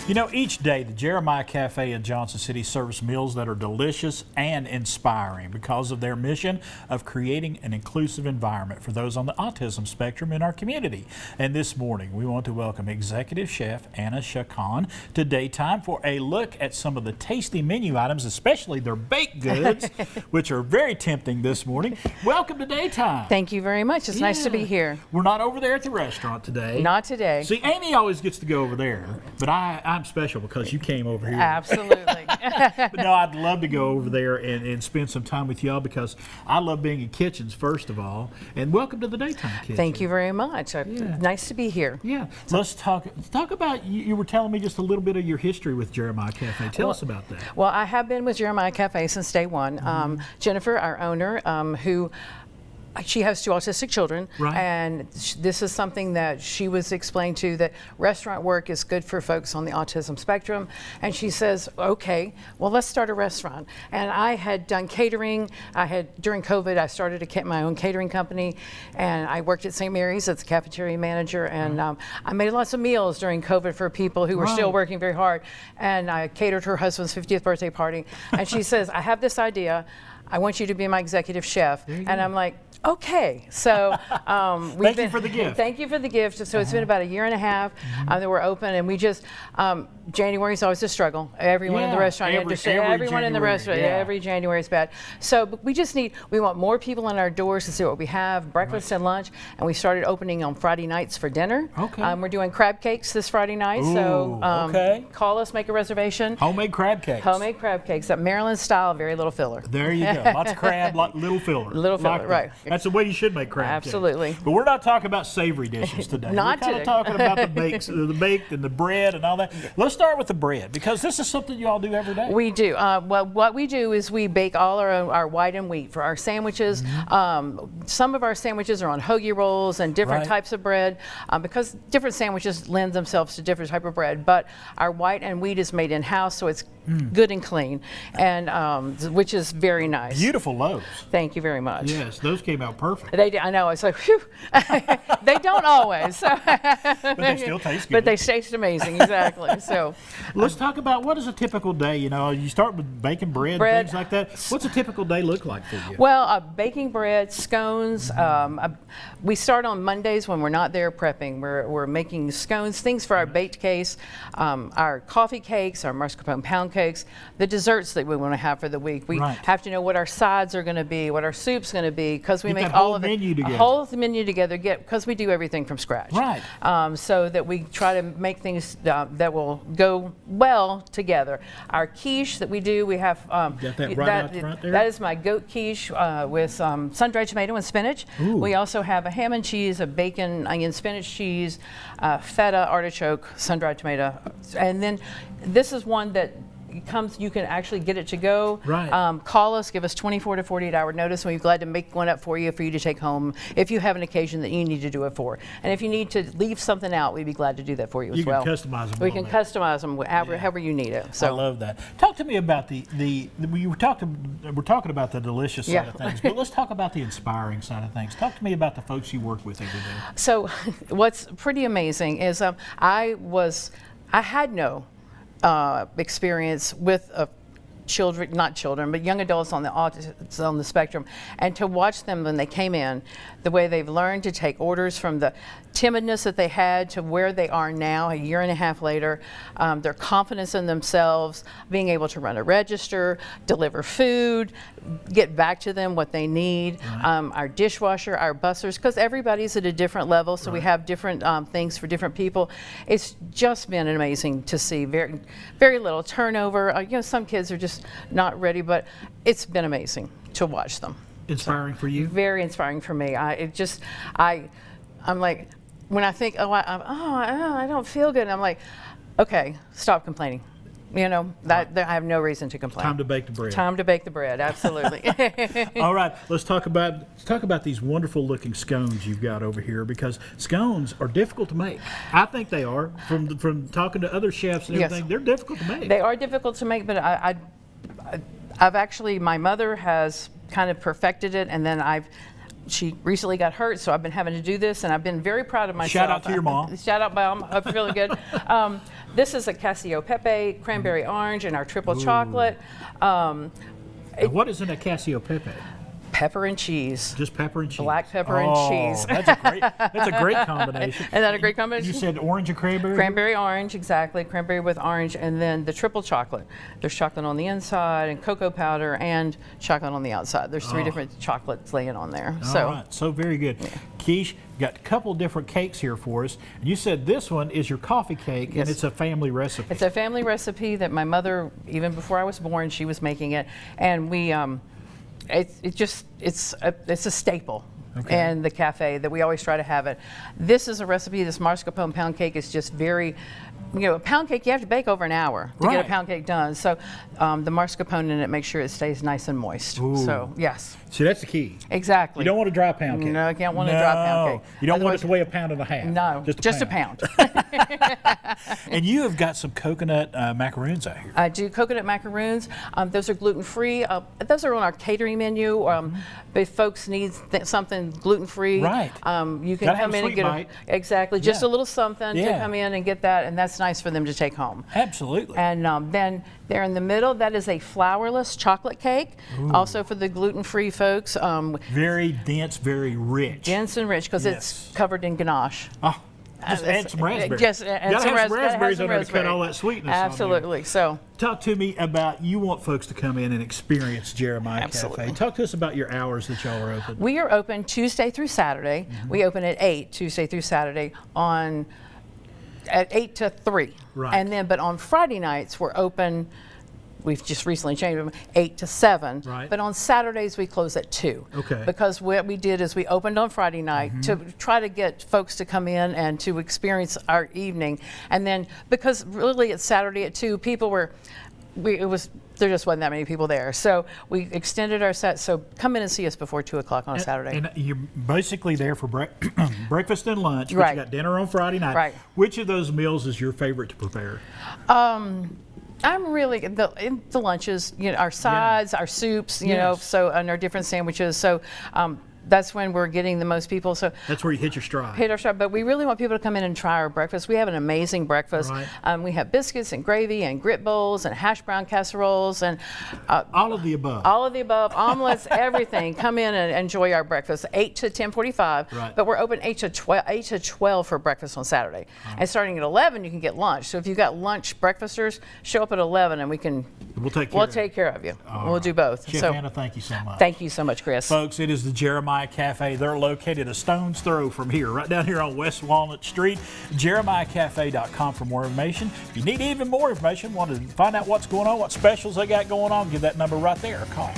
You know, each day the Jeremiah Cafe in Johnson City serves meals that are delicious and inspiring because of their mission of creating an inclusive environment for those on the autism spectrum in our community. And this morning we want to welcome Executive Chef Anna Chacon to Daytime for a look at some of the tasty menu items, especially their baked goods, which are very tempting this morning. Welcome to Daytime. Thank you very much. It's nice to be here. We're not over there at the restaurant today. Not today. See, Amy always gets to go over there, but I'm special because you came over here. Absolutely. But no, I'd love to go over there and spend some time with y'all because I love being in kitchens, first of all. And welcome to the Daytime Kitchen. Thank you very much. Nice to be here. Yeah. Let's talk about, you were telling me just a little bit of your history with Jeremiah Cafe. Tell us about that. Well, I have been with Jeremiah Cafe since day one. Jennifer, our owner, she has 2 autistic children, right. And this is something that she was explained to, that restaurant work is good for folks on the autism spectrum. And she says, okay, well, let's start a restaurant. And I had done catering. During COVID, I started my own catering company, and I worked at St. Mary's as a cafeteria manager. And I made lots of meals during COVID for people who were still working very hard. And I catered her husband's 50th birthday party. And she says, I have this idea. I want you to be my executive chef. And I'm like, okay. So thank you for the gift. Thank you for the gift. So it's been about a year and a half that we're open, and we just January is always a struggle. Everyone in the restaurant, everyone in the restaurant, every January is bad. So but we want more people on our doors to see what we have, breakfast and lunch, and we started opening on Friday nights for dinner. Okay. We're doing crab cakes this Friday night. Ooh, so call us, make a reservation. Homemade crab cakes. Homemade crab cakes, Maryland style, very little filler. There you go. Lots of crab, little filler. Little filler, like right. That's the way you should make crab Absolutely. cakes. But we're not talking about savory dishes today. Not we're kind of talking about the baked and the bread and all that. Let's start with the bread, because this is something you all do every day. We do. Well, what we do is we bake all our white and wheat for our sandwiches. Some of our sandwiches are on hoagie rolls and different types of bread, because different sandwiches lend themselves to different type of bread. But our white and wheat is made in-house, so it's good and clean, and which is very nice. Beautiful loaves. Thank you very much. Yes, those came out perfect. They did. I know. It's like, whew. They don't always. But they still taste good. But they taste amazing. Exactly. So let's talk about what is a typical day. You know, you start with baking bread and things like that. What's a typical day look like for you? Well, baking bread, scones. We start on Mondays when we're not there prepping. We're making scones, things for our baked case, our coffee cakes, our mascarpone pound cakes, the desserts that we want to have for the week. We have to know what our sides are going to be, what our soup's going to be, because we make all of it, a whole menu together, because we do everything from scratch. Right. So that we try to make things that will go well together. Our quiche that we do, we have got that right out front there? That is my goat quiche with sun-dried tomato and spinach. Ooh. We also have a ham and cheese, a bacon, onion, spinach cheese, feta, artichoke, sun-dried tomato, and then this is one that you can actually get it to go. Right. Call us, give us 24 to 48 hour notice, and we're glad to make one up for you to take home if you have an occasion that you need to do it for. And if you need to leave something out, we'd be glad to do that for you as well. You can customize them. We can customize them however you need it. So I love that. Talk to me about we're talking about the delicious side of things, but let's talk about the inspiring side of things. Talk to me about the folks you work with every day. So what's pretty amazing is I had no experience with but young adults on the spectrum, and to watch them when they came in, the way they've learned to take orders from the timidness that they had to where they are now, a year and a half later, their confidence in themselves, being able to run a register, deliver food, get back to them what they need, our dishwasher, our bussers, because everybody's at a different level, so we have different things for different people. It's just been amazing to see. Very, very little turnover. You know, some kids are just not ready, but it's been amazing to watch them. Inspiring for you? Very inspiring for me. I'm like, when I think, I don't feel good, and I'm like, okay, stop complaining. You know, I have no reason to complain. Time to bake the bread. Time to bake the bread, absolutely. All right, let's talk about these wonderful looking scones you've got over here, because scones are difficult to make. I think they are. From talking to other chefs and everything, they're difficult to make. They are difficult to make, but I've actually, my mother has kind of perfected it, and then she recently got hurt, so I've been having to do this, and I've been very proud of myself. Shout out to your mom. Shout out, Mom. I'm feeling good. This is a Casio Pepe, cranberry orange, and our triple chocolate. And what is in a Casio Pepe? Pepper and cheese. Just pepper and cheese. Black pepper and cheese. That's a great combination. Isn't that a great combination? You said orange and cranberry? Cranberry orange, exactly. Cranberry with orange, and then the triple chocolate. There's chocolate on the inside and cocoa powder and chocolate on the outside. There's 3 different chocolates laying on there. All right, so very good. Quiche, you got a couple different cakes here for us. And you said this one is your coffee cake, Yes. and it's a family recipe. It's a family recipe that my mother, even before I was born, she was making it, and we. It's a staple in the cafe that we always try to have it. This is a recipe. This mascarpone pound cake is just very, a pound cake you have to bake over an hour to get a pound cake done. So the mascarpone in it makes sure it stays nice and moist. Ooh. So yes. See, that's the key. Exactly. You don't want a dry pound cake. No, you can't want a dry pound cake. You don't want it to weigh 1.5 pounds. No, just a pound. And you have got some coconut macaroons out here. I do coconut macaroons. Those are gluten-free. Those are on our catering menu. But if folks need something gluten-free, Right. You can Gotta have come a in and sweet get bite. exactly just a little something to come in and get that, and that's nice for them to take home. Absolutely. And then there in the middle, that is a flourless chocolate cake, also for the gluten-free folks. Very dense, very rich. Dense and rich because it's covered in ganache. Oh, just add some raspberries. Just add Gotta some have some raspberries some in there to cut raspberry. all that sweetness on there. Absolutely. So. Talk to me about, you want folks to come in and experience Jeremiah Absolutely. Cafe. Talk to us about your hours that y'all are open. We are open Tuesday through Saturday. We open at 8 Tuesday through Saturday at 8 to 3. Right. And then, but on Friday nights, we're open, we've just recently changed them, 8 to 7. Right. But on Saturdays, we close at 2. Okay. Because what we did is we opened on Friday night to try to get folks to come in and to experience our evening. And then, because really it's Saturday at 2, there just wasn't that many people there. So we extended our set. So come in and see us before 2 o'clock on a Saturday. And you're basically there for breakfast and lunch, but Right. you got dinner on Friday night. Right. Which of those meals is your favorite to prepare? I'm really the lunches, our sides, our soups, so and our different sandwiches. So that's when we're getting the most people. So That's where you hit your stride. hit our stride. But we really want people to come in and try our breakfast. We have an amazing breakfast. Right. We have biscuits and gravy and grit bowls and hash brown casseroles and All of the above. all of the above, omelets, everything. Come in and enjoy our breakfast, 8 to 10:45. Right. But we're open 8 to 12 for breakfast on Saturday. And starting at 11, you can get lunch. So if you've got lunch breakfasters, show up at 11 and We'll take care of you. you. We'll do both. Chef So Anna, thank you so much. thank you so much, Chris. Folks, it is the Jeremiah Cafe. They're located a stone's throw from here, right down here on West Walnut Street. JeremiahCafe.com for more information. If you need even more information, want to find out what's going on, what specials they got going on, give that number right there a call.